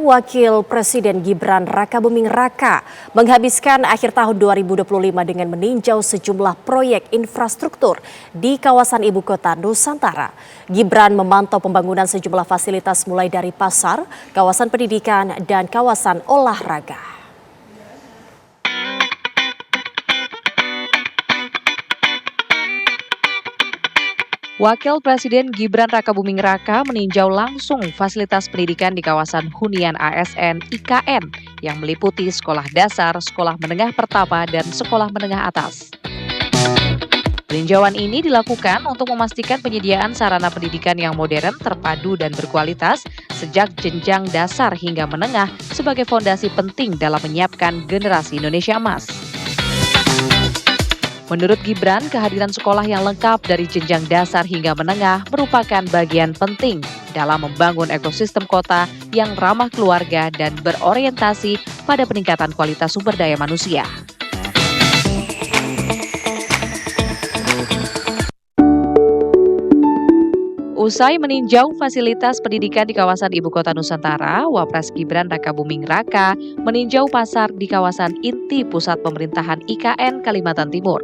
Wakil Presiden Gibran Rakabuming Raka menghabiskan akhir tahun 2025 dengan meninjau sejumlah proyek infrastruktur di kawasan ibu kota Nusantara. Gibran memantau pembangunan sejumlah fasilitas mulai dari pasar, kawasan pendidikan, dan kawasan olahraga. Wakil Presiden Gibran Rakabuming Raka meninjau langsung fasilitas pendidikan di kawasan hunian ASN IKN yang meliputi sekolah dasar, sekolah menengah pertama, dan sekolah menengah atas. Peninjauan ini dilakukan untuk memastikan penyediaan sarana pendidikan yang modern, terpadu, dan berkualitas sejak jenjang dasar hingga menengah sebagai fondasi penting dalam menyiapkan generasi Indonesia Emas. Menurut Gibran, kehadiran sekolah yang lengkap dari jenjang dasar hingga menengah merupakan bagian penting dalam membangun ekosistem kota yang ramah keluarga dan berorientasi pada peningkatan kualitas sumber daya manusia. Usai meninjau fasilitas pendidikan di kawasan ibu kota Nusantara, Wapres Gibran Rakabuming Raka meninjau pasar di kawasan inti pusat pemerintahan IKN Kalimantan Timur.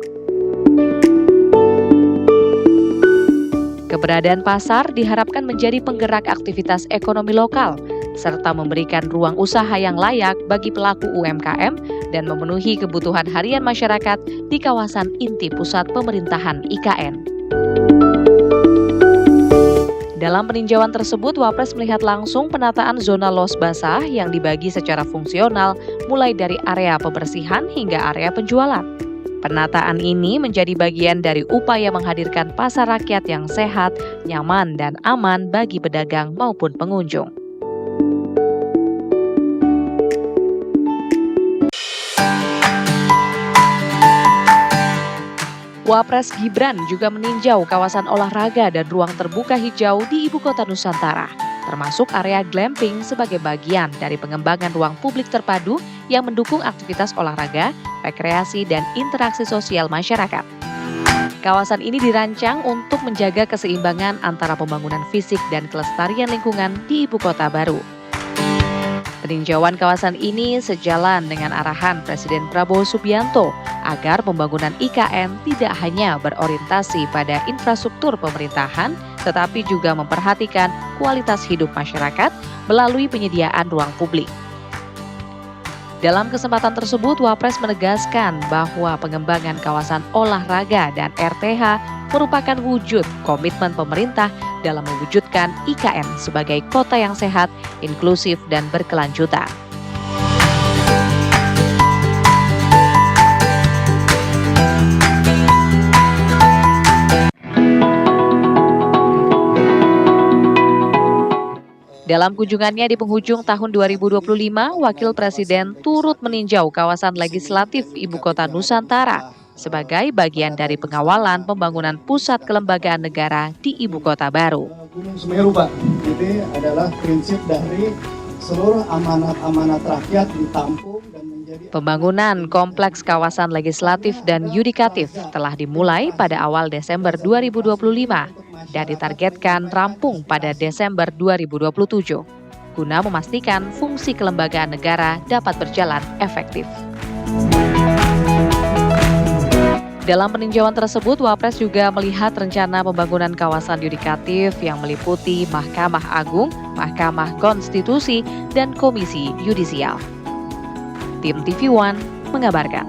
Keberadaan pasar diharapkan menjadi penggerak aktivitas ekonomi lokal, serta memberikan ruang usaha yang layak bagi pelaku UMKM dan memenuhi kebutuhan harian masyarakat di kawasan inti pusat pemerintahan IKN. Dalam peninjauan tersebut, Wapres melihat langsung penataan zona los basah yang dibagi secara fungsional mulai dari area pembersihan hingga area penjualan. Penataan ini menjadi bagian dari upaya menghadirkan pasar rakyat yang sehat, nyaman, dan aman bagi pedagang maupun pengunjung. Wapres Gibran juga meninjau kawasan olahraga dan ruang terbuka hijau di ibu kota Nusantara, termasuk area glamping sebagai bagian dari pengembangan ruang publik terpadu yang mendukung aktivitas olahraga, rekreasi, dan interaksi sosial masyarakat. Kawasan ini dirancang untuk menjaga keseimbangan antara pembangunan fisik dan kelestarian lingkungan di ibu kota baru. Peninjauan kawasan ini sejalan dengan arahan Presiden Prabowo Subianto agar pembangunan IKN tidak hanya berorientasi pada infrastruktur pemerintahan, tetapi juga memperhatikan kualitas hidup masyarakat melalui penyediaan ruang publik. Dalam kesempatan tersebut, Wapres menegaskan bahwa pengembangan kawasan olahraga dan RTH merupakan wujud komitmen pemerintah dalam mewujudkan IKN sebagai kota yang sehat, inklusif, dan berkelanjutan. Dalam kunjungannya di penghujung tahun 2025, Wakil Presiden turut meninjau kawasan legislatif Ibu Kota Nusantara sebagai bagian dari pengawalan pembangunan pusat kelembagaan negara di Ibu Kota baru. Gunung Semeru, Pak, ini adalah prinsip dari seluruh amanat-amanat rakyat ditampung dan menjadi... Pembangunan kompleks kawasan legislatif dan yudikatif telah dimulai pada awal Desember 2025. Dan ditargetkan rampung pada Desember 2027, guna memastikan fungsi kelembagaan negara dapat berjalan efektif. Dalam peninjauan tersebut, Wapres juga melihat rencana pembangunan kawasan yudikatif yang meliputi Mahkamah Agung, Mahkamah Konstitusi, dan Komisi Yudisial. Tim TV One mengabarkan.